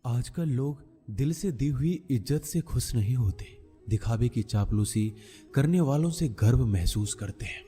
आजकल लोग दिल से दी हुई इज्जत से खुश नहीं होते, दिखावे की चापलूसी करने वालों से गर्व महसूस करते हैं।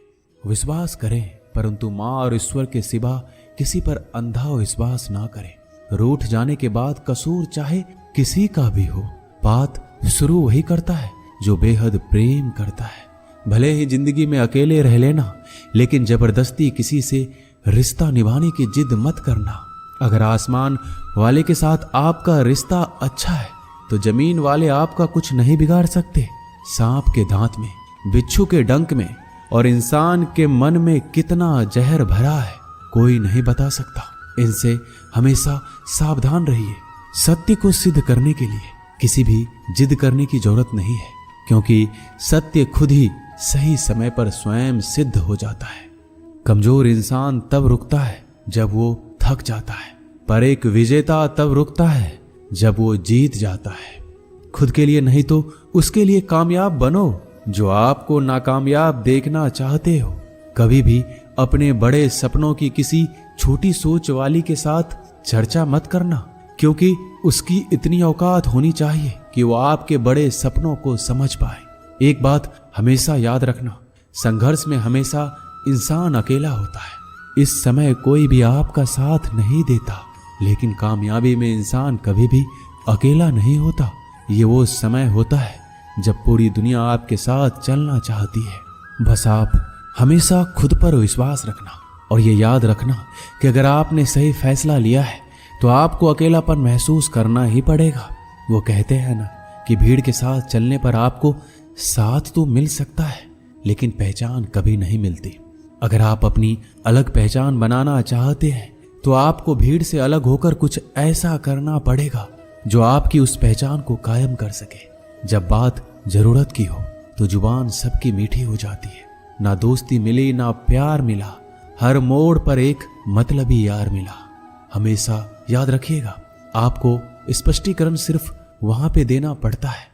विश्वास करें, परंतु माँ और ईश्वर के सिवा किसी पर अंधा विश्वास ना करें। रूठ जाने के बाद कसूर चाहे किसी का भी हो, बात शुरू वही करता है जो बेहद प्रेम करता है। भले ही जिंदगी में अकेले रह लेना, लेकिन जबरदस्ती किसी से रिश्ता निभाने की जिद मत करना। अगर आसमान वाले के साथ आपका रिश्ता अच्छा है तो जमीन वाले आपका कुछ नहीं बिगाड़ सकते। सांप के दांत में, बिच्छू के डंक में और इंसान के मन में कितना जहर भरा है कोई नहीं बता सकता। इनसे हमेशा सावधान रहिए। सत्य को सिद्ध करने के लिए किसी भी जिद करने की जरूरत नहीं है, क्योंकि सत्य खुद ही सही समय पर स्वयं सिद्ध हो जाता है। कमजोर इंसान तब रुकता है जब वो थक जाता है, पर एक विजेता तब रुकता है जब वो जीत जाता है। खुद के लिए नहीं तो उसके लिए कामयाब बनो जो आपको नाकामयाब देखना चाहते हो। कभी भी अपने बड़े सपनों की किसी छोटी सोच वाली के साथ चर्चा मत करना, क्योंकि उसकी इतनी औकात होनी चाहिए कि वो आपके बड़े सपनों को समझ पाए। एक बात हमेशा याद रखना, संघर्ष में हमेशा इंसान अकेला होता है। इस समय कोई भी आपका साथ नहीं देता, लेकिन कामयाबी में इंसान कभी भी अकेला नहीं होता। ये वो समय होता है जब पूरी दुनिया आपके साथ चलना चाहती है। बस आप हमेशा खुद पर विश्वास रखना और ये याद रखना कि अगर आपने सही फैसला लिया है तो आपको अकेलापन महसूस करना ही पड़ेगा। वो कहते हैं ना कि भीड़ के साथ चलने पर आपको साथ तो मिल सकता है, लेकिन पहचान कभी नहीं मिलती। अगर आप अपनी अलग पहचान बनाना चाहते हैं तो आपको भीड़ से अलग होकर कुछ ऐसा करना पड़ेगा जो आपकी उस पहचान को कायम कर सके। जब बात जरूरत की हो तो जुबान सबकी मीठी हो जाती है। ना दोस्ती मिली ना प्यार मिला, हर मोड़ पर एक मतलबी यार मिला। हमेशा याद रखिएगा, आपको स्पष्टीकरण सिर्फ वहां पे देना पड़ता है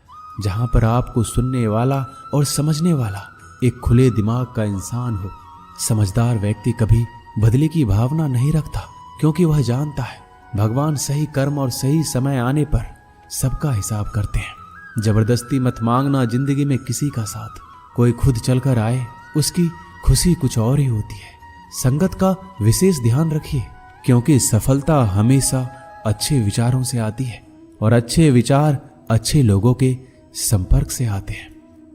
जहां पर आपको सुनने वाला और समझने वाला एक खुले दिमाग का इंसान हो। समझदार व्यक्ति कभी बदले की भावना नहीं रखता, क्योंकि वह जानता है भगवान सही कर्म और सही समय आने पर सबका हिसाब करते हैं। जबरदस्ती मत मांगना जिंदगी में किसी का साथ। कोई खुद चलकर आए, उसकी खुशी कुछ और ही होती है। संगत का विशेष ध्यान रखिए, क्योंकि सफलता हमेशा अच्छे विचारों से आती है और अच्छे विचार अच्छे लोगों के संपर्क से आते हैं।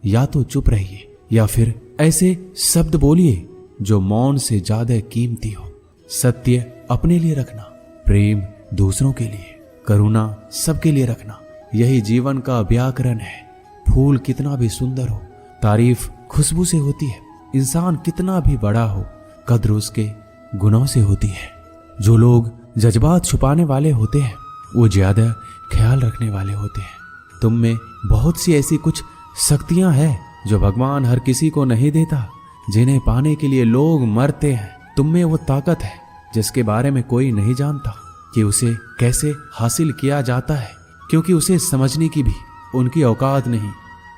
या तो चुप रहिए या फिर ऐसे शब्द बोलिए जो मौन से ज्यादा कीमती हो। सत्य अपने लिए रखना, प्रेम दूसरों के लिए, करुणा सबके लिए रखना, यही जीवन का व्याकरण है। फूल कितना भी सुंदर हो, तारीफ खुशबू से होती है। इंसान कितना भी बड़ा हो, कद्र उसके गुणों से होती है। जो लोग जज्बात छुपाने वाले होते हैं वो ज्यादा ख्याल रखने वाले होते हैं। तुम में बहुत सी ऐसी कुछ शक्तियां हैं जो भगवान हर किसी को नहीं देता, जिन्हें पाने के लिए लोग मरते हैं। तुम में वो ताकत है जिसके बारे में कोई नहीं जानता कि उसे कैसे हासिल किया जाता है, क्योंकि उसे समझने की भी उनकी औकात नहीं।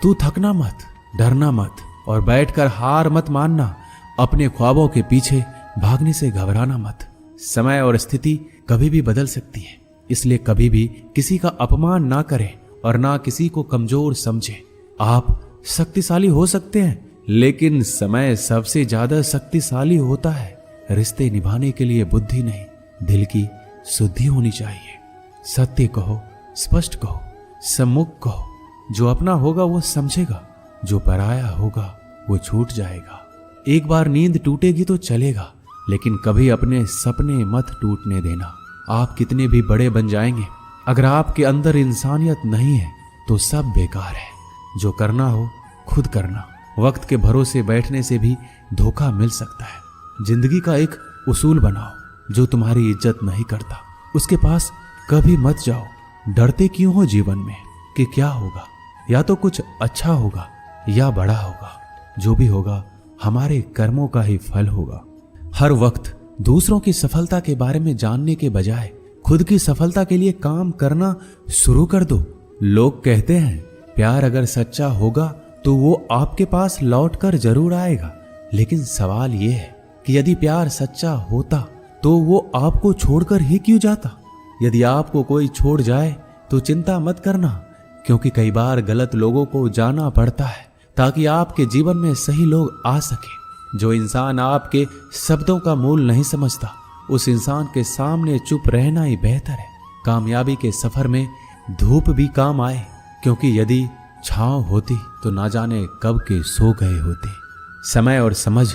तू थकना मत, डरना मत और बैठकर हार मत मानना। अपने ख्वाबों के पीछे भागने से घबराना मत। समय और स्थिति कभी भी बदल सकती है, इसलिए कभी भी किसी का अपमान ना करें और ना किसी को कमजोर समझें। आप शक्तिशाली हो सकते हैं, लेकिन समय सबसे ज्यादा शक्तिशाली होता है। रिश्ते निभाने के लिए बुद्धि नहीं, दिल की शुद्धि होनी चाहिए। सत्य कहो, स्पष्ट कहो, सम्मुख कहो। जो अपना होगा वो समझेगा, जो पराया होगा वो छूट जाएगा। एक बार नींद टूटेगी तो चलेगा, लेकिन कभी अपने सपने मत टूटने देना। आप कितने भी बड़े बन जाएंगे, अगर आपके अंदर इंसानियत नहीं है तो सब बेकार है। जो करना हो खुद करना। वक्त के भरोसे बैठने से भी धोखा मिल सकता है। जिंदगी का एक उसूल बनाओ, जो तुम्हारी इज्जत नहीं करता उसके पास कभी मत जाओ। डरते क्यों हो जीवन में कि क्या होगा? या तो कुछ अच्छा होगा या बड़ा होगा। जो भी होगा हमारे कर्मों का ही फल होगा। हर वक्त दूसरों की सफलता के बारे में जानने के बजाय खुद की सफलता के लिए काम करना शुरू कर दो। लोग कहते हैं प्यार अगर सच्चा होगा तो वो आपके पास लौटकर जरूर आएगा, लेकिन सवाल यह है कि यदि प्यार सच्चा होता तो वो आपको छोड़कर ही क्यों जाता? यदि आपको कोई छोड़ जाए तो चिंता मत करना, क्योंकि कई बार गलत लोगों को जाना पड़ता है ताकि आपके जीवन में सही लोग आ सके। जो इंसान आपके शब्दों का मूल नहीं समझता, उस इंसान के सामने चुप रहना ही बेहतर है। कामयाबी के सफर में धूप भी काम आए, क्योंकि यदि छांव होती तो ना जाने कब के सो गए होते। समय और समझ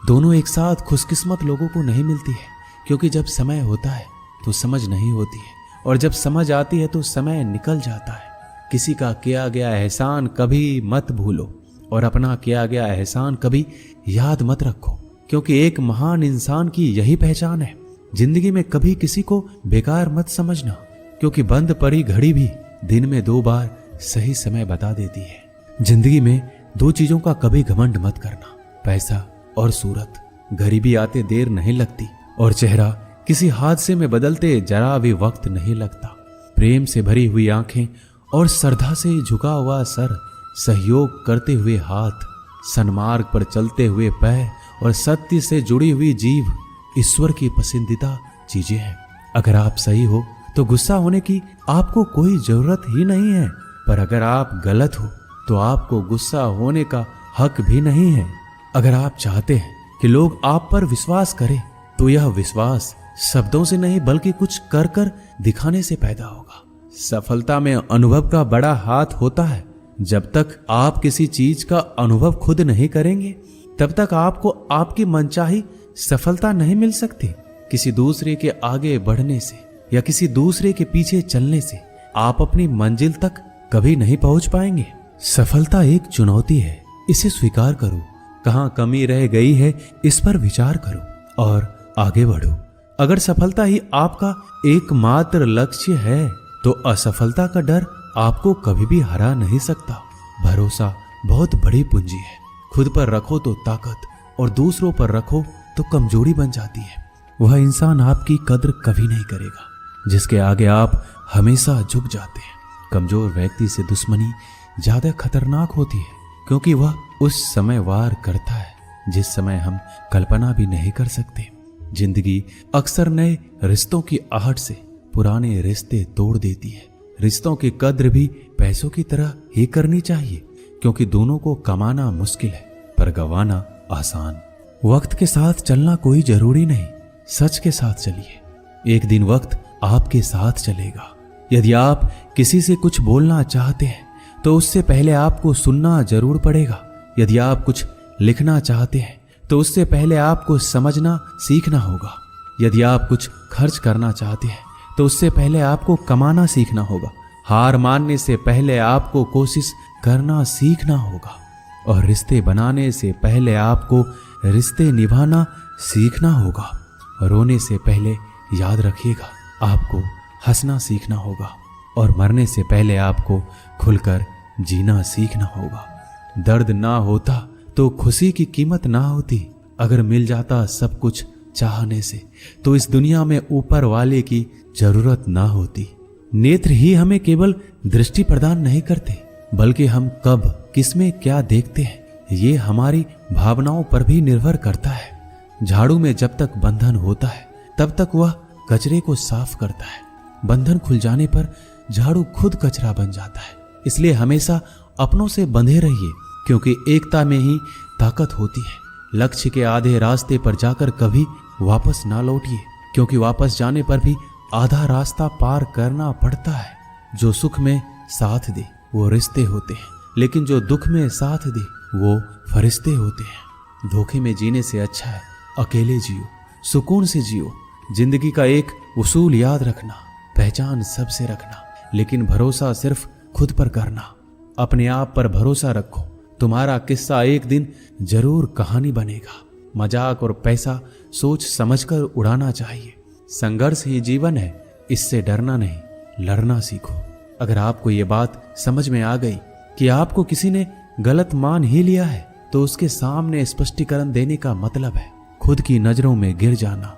दोनों एक साथ खुशकिस्मत लोगों को नहीं मिलती है, क्योंकि जब समय होता है तो समझ नहीं होती है, और जब समझ आती है तो समय निकल जाता है। किसी का किया गया एहसान कभी मत भूलो, और अपना किया गया एहसान कभी याद मत रखो, क्योंकि एक महान इंसान की यही पहचान है। जिंदगी में कभी किसी को बेकार मत समझना, क्योंकि बंद पड़ी घड़ी भी दिन में 2 बार सही समय बता देती है। जिंदगी में 2 चीजों का कभी घमंड मत करना, पैसा और सूरत। गरीबी आते देर नहीं लगती, और चेहरा किसी हादसे में बदलते जरा भी वक्त नहीं लगता। प्रेम से भरी हुई आंखें और श्रद्धा से झुका हुआ सर, सहयोग करते हुए हाथ, सन्मार्ग पर चलते हुए पैर और सत्य से जुड़ी हुई जीभ ईश्वर की पसंदीदा चीजें हैं। अगर आप सही हो तो गुस्सा होने की आपको कोई जरूरत ही नहीं है, पर अगर आप गलत हो तो आपको गुस्सा होने का हक भी नहीं है। अगर आप चाहते हैं कि लोग आप पर विश्वास करें, तो यह विश्वास शब्दों से नहीं बल्कि कुछ कर कर दिखाने से पैदा होगा। सफलता में अनुभव का बड़ा हाथ होता है। जब तक आप किसी चीज का अनुभव खुद नहीं करेंगे, तब तक आपको आपकी मनचाही सफलता नहीं मिल सकती। किसी दूसरे के आगे बढ़ने से या किसी दूसरे के पीछे चलने से आप अपनी मंजिल तक कभी नहीं पहुंच पाएंगे। सफलता एक चुनौती है, इसे स्वीकार करो। कहां कमी रह गई है, इस पर विचार करो और आगे बढ़ो। अगर सफलता ही आपका एकमात्र लक्ष्य है, तो असफलता का डर आपको कभी भी हरा नहीं सकता। भरोसा बहुत बड़ी पूंजी है। खुद पर रखो तो ताकत, और दूसरों पर रखो तो कमजोरी बन जाती है। वह इंसान आपकी कद्र कभी नहीं करेगा जिसके आगे आप हमेशा झुक जाते हैं। कमजोर व्यक्ति से दुश्मनी ज्यादा खतरनाक होती है, क्योंकि वह उस समय वार करता है जिस समय हम कल्पना भी नहीं कर सकते। जिंदगी अक्सर नए रिश्तों की आहट से पुराने रिश्ते तोड़ देती है। रिश्तों की कद्र भी पैसों की तरह ही करनी चाहिए, क्योंकि दोनों को कमाना मुश्किल है पर गंवाना आसान। वक्त के साथ चलना कोई जरूरी नहीं, सच के साथ चलिए। एक दिन वक्त आपके साथ चलेगा। यदि आप किसी से कुछ बोलना चाहते हैं, तो उससे पहले आपको सुनना जरूर पड़ेगा। यदि आप कुछ लिखना चाहते हैं, तो उससे पहले आपको समझना सीखना होगा। यदि आप कुछ खर्च करना चाहते हैं, तो उससे पहले आपको कमाना सीखना होगा। हार मानने से पहले आपको कोशिश करना सीखना होगा, और रिश्ते बनाने से पहले आपको रिश्ते निभाना सीखना होगा। रोने से पहले याद रखिएगा, आपको हंसना सीखना होगा, और मरने से पहले आपको खुलकर जीना सीखना होगा। दर्द ना होता तो खुशी की कीमत ना होती। अगर मिल जाता सब कुछ चाहने से, तो इस दुनिया में ऊपर वाले की जरूरत ना होती। नेत्र ही हमें केवल दृष्टि प्रदान नहीं करते, बल्कि हम कब किसमें क्या देखते हैं, ये हमारी भावनाओं पर भी निर्भर करता है। झाड़ू में जब तक बंधन होता है, तब तक वह कचरे को साफ करता है। बंधन खुल जाने पर झाड़ू खुद कचरा बन जाता है। इसलिए हमेशा अपनों से बंधे रहिए, क्योंकि एकता में ही ताकत होती है। लक्ष्य के आधे रास्ते पर जाकर कभी वापस ना लौटिए, क्योंकि वापस जाने पर भी आधा रास्ता पार करना पड़ता है। जो सुख में साथ दे वो रिश्ते होते हैं, लेकिन जो दुख में साथ दे वो फरिश्ते होते हैं। धोखे में जीने से अच्छा है अकेले जियो, सुकून से जियो। जिंदगी का एक उसूल याद रखना, पहचान सबसे रखना, लेकिन भरोसा सिर्फ खुद पर करना। अपने आप पर भरोसा रखो, तुम्हारा किस्सा एक दिन जरूर कहानी बनेगा। मजाक और पैसा सोच समझकर उड़ाना चाहिए। संघर्ष ही जीवन है, इससे डरना नहीं, लड़ना सीखो। अगर आपको ये बात समझ में आ गई कि आपको किसी ने गलत मान ही लिया है, तो उसके सामने स्पष्टीकरण देने का मतलब है खुद की नजरों में गिर जाना,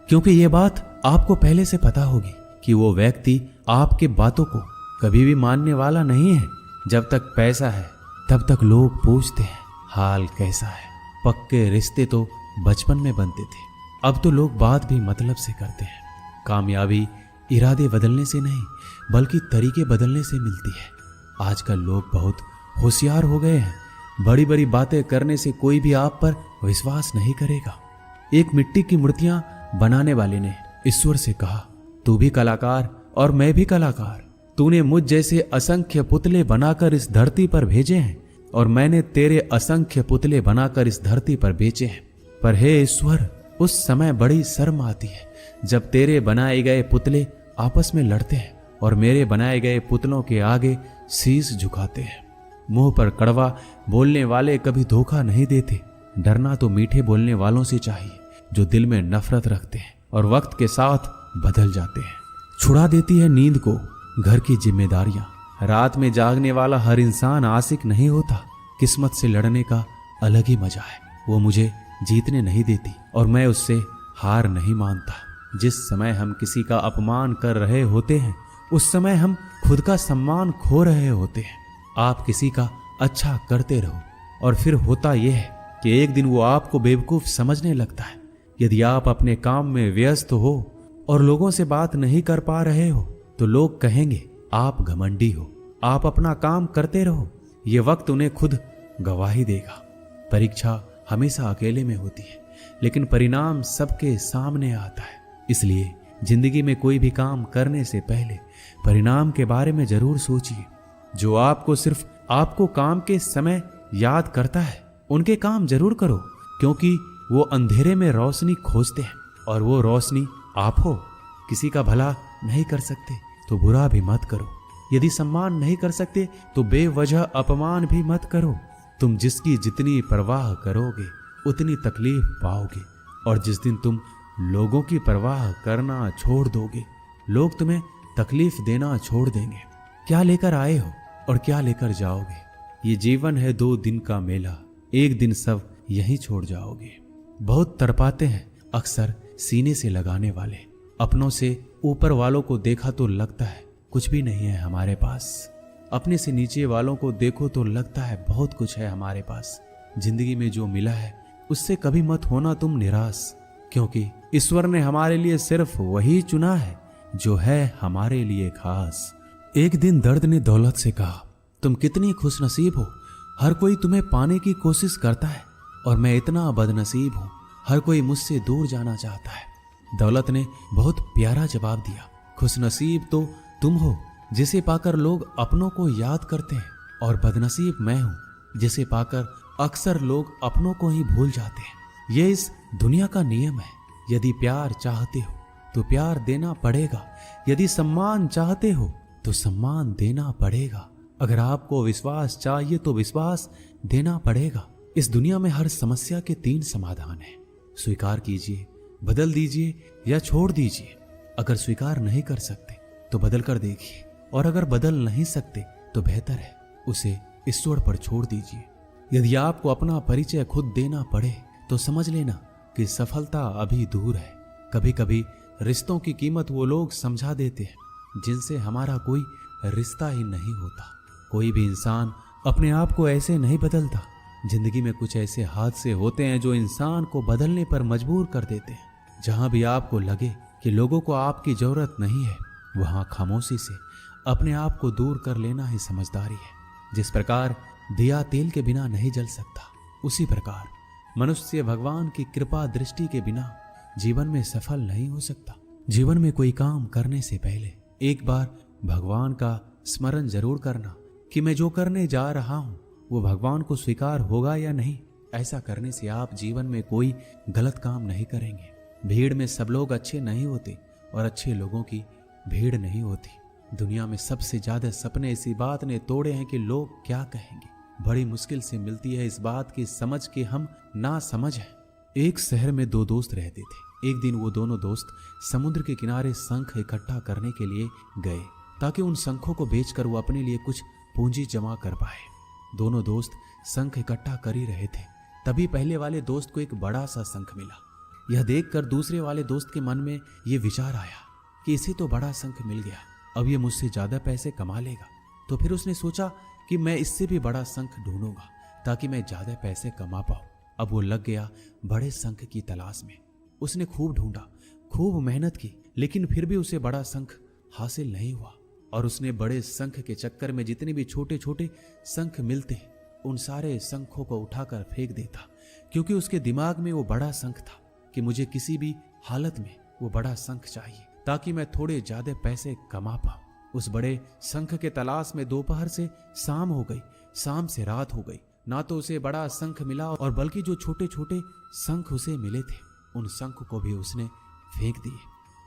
क्योंकि ये बात आपको पहले से पता होगी कि वो व्यक्ति आपके बातों को कभी भी मानने वाला नहीं है। जब तक पैसा है तब तक लोग पूछते हैं हाल कैसा है। पक्के रिश्ते तो बचपन में बनते थे, अब तो लोग बात भी मतलब से करते हैं। कामयाबी इरादे बदलने से नहीं बल्कि तरीके बदलने से मिलती है। आजकल लोग बहुत होशियार हो गए हैं। बड़ी बड़ी बातें करने से कोई भी आप पर विश्वास नहीं करेगा। एक मिट्टी की मूर्तियां बनाने वाले ने ईश्वर से कहा, तू भी कलाकार और मैं भी कलाकार। तूने मुझ जैसे असंख्य पुतले बनाकर इस धरती पर भेजे हैं और मैंने तेरे असंख्य पुतले बनाकर इस धरती पर बेचे हैं। पर हे ईश्वर, उस समय बड़ी शर्म आती है जब तेरे बनाए गए पुतले आपस में लड़ते हैं और मेरे बनाए गए पुतलों के आगे शीश झुकाते हैं। मुंह पर कड़वा बोलने वाले कभी धोखा नहीं देते। डरना तो मीठे बोलने वालों से चाहिए जो दिल में नफरत रखते हैं और वक्त के साथ बदल जाते हैं। छुड़ा देती है नींद को घर की जिम्मेदारियां। रात में जागने वाला हर इंसान आशिक नहीं होता। किस्मत से लड़ने का अलग ही मजा है। वो मुझे जीतने नहीं देती और मैं उससे हार नहीं मानता। जिस समय हम किसी का अपमान कर रहे होते हैं उस समय हम खुद का सम्मान खो रहे होते हैं। आप किसी का अच्छा करते रहो और फिर होता यह है कि एक दिन वो आपको बेवकूफ समझने लगता है। यदि आप अपने काम में व्यस्त हो और लोगों से बात नहीं कर पा रहे हो तो लोग कहेंगे आप घमंडी हो। आप अपना काम करते रहो, ये वक्त उन्हें खुद गवाही देगा। परीक्षा हमेशा अकेले में होती है लेकिन परिणाम सबके सामने आता है। इसलिए जिंदगी में कोई भी काम करने से पहले परिणाम के बारे में जरूर सोचिए। जो आपको सिर्फ आपको काम के समय याद करता है उनके काम जरूर करो, क्योंकि वो अंधेरे में रोशनी खोजते हैं और वो रोशनी आप हो। किसी का भला नहीं कर सकते तो बुरा भी मत करो। यदि सम्मान नहीं कर सकते तो बेवजह अपमान भी मत करो। तुम जिसकी जितनी परवाह करोगे उतनी तकलीफ पाओगे और जिस दिन तुम लोगों की परवाह करना छोड़ दोगे लोग तुम्हें तकलीफ देना छोड़ देंगे। क्या लेकर आए हो और क्या लेकर जाओगे। ये जीवन है 2 दिन का मेला, एक दिन सब यहीं छोड़ जाओगे। बहुत तड़पाते हैं अक्सर सीने से लगाने वाले। अपनों से ऊपर वालों को देखा तो लगता है कुछ भी नहीं है हमारे पास। अपने से नीचे वालों को देखो तो लगता है बहुत कुछ है हमारे पास। जिंदगी में जो मिला है उससे कभी मत होना तुम निराश, क्योंकि ईश्वर ने हमारे लिए सिर्फ वही चुना है जो है हमारे लिए खास। एक दिन दर्द ने दौलत से कहा, तुम कितनी खुशनसीब हो। हर कोई तुम्हें पाने की कोशिश करता है और मैं इतना बदनसीब हूँ, हर कोई मुझसे दूर जाना चाहता है। दौलत ने बहुत प्यारा जवाब दिया, खुशनसीब तो तुम हो जिसे पाकर लोग अपनों को याद करते हैं, और बदनसीब मैं हूँ जिसे पाकर अक्सर लोग अपनों को ही भूल जाते हैं। ये इस दुनिया का नियम है। यदि प्यार चाहते हो तो प्यार देना पड़ेगा, यदि सम्मान चाहते हो तो सम्मान देना पड़ेगा। अगर आपको विश्वास चाहिए तो विश्वास देना पड़ेगा। इस दुनिया में हर समस्या के 3 समाधान हैं। स्वीकार कीजिए, बदल दीजिए या छोड़ दीजिए। अगर स्वीकार नहीं कर सकते तो बदल कर देखिए, और अगर बदल नहीं सकते तो बेहतर है उसे ईश्वर पर छोड़ दीजिए। यदि आपको अपना परिचय खुद देना पड़े तो समझ लेना कि सफलता अभी दूर है। कभी कभी रिश्तों की कीमत वो लोग समझा देते हैं जिनसे हमारा कोई रिश्ता ही नहीं होता। कोई भी इंसान अपने आप को ऐसे नहीं बदलता। जिंदगी में कुछ ऐसे हादसे होते हैं जो इंसान को बदलने पर मजबूर कर देते हैं। जहां भी आपको लगे कि लोगों को आपकी जरूरत नहीं है, वहां खामोशी से अपने आप को दूर कर लेना ही समझदारी है। जिस प्रकार दिया तेल के बिना नहीं जल सकता, उसी प्रकार मनुष्य भगवान की कृपा दृष्टि के बिना जीवन में सफल नहीं हो सकता। जीवन में कोई काम करने से पहले एक बार भगवान का स्मरण जरूर करना कि मैं जो करने जा रहा हूं वो भगवान को स्वीकार होगा या नहीं। ऐसा करने से आप जीवन में कोई गलत काम नहीं करेंगे। भीड़ में सब लोग अच्छे नहीं होते और अच्छे लोगों की भीड़ नहीं होती। दुनिया में सबसे ज्यादा सपने इसी बात ने तोड़े हैं कि लोग क्या कहेंगे। बड़ी मुश्किल से मिलती है इस बात की समझ कि हम ना समझ हैं। एक शहर में 2 दोस्त रहते थे। एक दिन वो दोनों दोस्त समुद्र के किनारे शंख इकट्ठा करने के लिए गए ताकि उन शंखों को बेचकर वो अपने लिए कुछ पूंजी जमा कर पाए। दोनों दोस्त शंख इकट्ठा कर ही रहे थे, तभी पहले वाले दोस्त को एक बड़ा सा शंख मिला। यह देखकर दूसरे वाले दोस्त के मन में ये विचार आया कि इसे तो बड़ा शंख मिल गया, अब ये मुझसे ज्यादा पैसे कमा लेगा। तो फिर उसने सोचा कि मैं इससे भी बड़ा शंख ढूंढूंगा ताकि मैं ज्यादा पैसे कमा पाऊं। अब वो लग गया बड़े शंख की तलाश में। उसने खूब ढूंढा, खूब मेहनत की, लेकिन फिर भी उसे बड़ा शंख हासिल नहीं हुआ। और उसने बड़े शंख के चक्कर में जितने भी छोटे छोटे शंख मिलते उन सारे शंखों को उठाकर फेंक देता, क्योंकि उसके दिमाग में वो बड़ा शंख था कि मुझे किसी भी हालत में वो बड़ा शंख चाहिए ताकि मैं थोड़े ज्यादा पैसे कमा पाऊं। उस बड़े शंख के तलाश में दोपहर से शाम हो गई, शाम से रात हो गई, ना तो उसे बड़ा शंख मिला और बल्कि जो छोटे छोटे शंख उसे मिले थे उन शंख को भी उसने फेंक दिए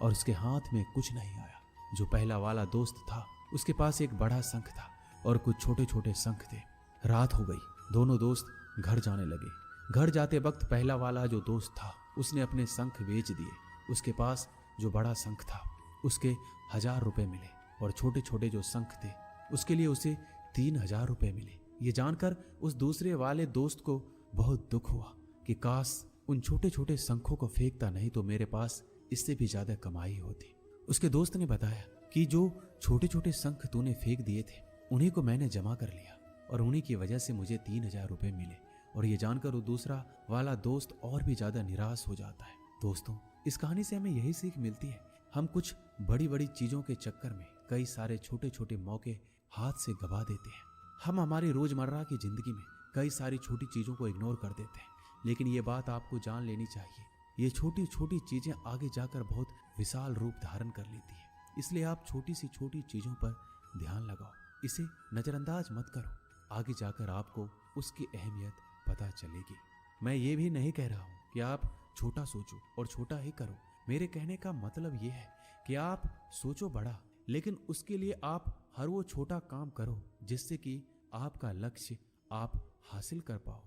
और उसके हाथ में कुछ नहीं आया। जो पहला वाला दोस्त था उसके पास एक बड़ा शंख था और कुछ छोटे छोटे शंख थे। रात हो गई, दोनों दोस्त घर जाने लगे। घर जाते वक्त पहला वाला जो दोस्त था उसने अपने शंख बेच दिए। उसके पास जो बड़ा शंख था उसके 1000 रुपए मिले और छोटे छोटे जो शंख थे उसके लिए उसे 3000 रुपए मिले। ये जानकर उस दूसरे वाले दोस्त को बहुत दुख हुआ कि काश उन छोटे छोटे शंखों को फेंकता, नहीं तो मेरे पास इससे भी ज्यादा कमाई होती। उसके दोस्त ने बताया कि जो छोटे छोटे शंख तूने फेंक दिए थे उन्हीं को मैंने जमा कर लिया और उन्हीं की वजह से मुझे 3000 रुपए मिले। और ये जानकर वो दूसरा वाला दोस्त और भी ज्यादा निराश हो जाता है। दोस्तों, इस कहानी से हमें यही सीख मिलती है, हम कुछ बड़ी बड़ी चीजों के चक्कर में कई सारे छोटे छोटे मौके हाथ से गवा देते हैं। हम हमारी रोजमर्रा की जिंदगी में कई सारी छोटी चीजों को इग्नोर कर देते हैं, लेकिन ये बात आपको जान लेनी चाहिए, ये छोटी छोटी चीजें आगे जाकर बहुत विशाल रूप धारण कर लेती है। इसलिए आप छोटी सी छोटी चीजों पर ध्यान लगाओ, इसे नजरअंदाज मत करो, आगे जाकर आपको उसकी अहमियत पता चलेगी। मैं ये भी नहीं कह रहा हूँ कि आप छोटा सोचो और छोटा ही करो। मेरे कहने का मतलब ये है कि आप सोचो बड़ा, लेकिन उसके लिए आप हर वो छोटा काम करो जिससे कि आपका लक्ष्य आप हासिल कर पाओ,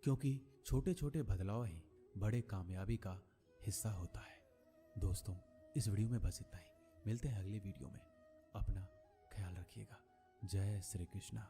क्योंकि छोटे छोटे बदलाव ही बड़े कामयाबी का हिस्सा होता है। दोस्तों, इस वीडियो में बस इतना ही। मिलते हैं अगले वीडियो में। अपना ख्याल रखिएगा। जय श्री कृष्णा।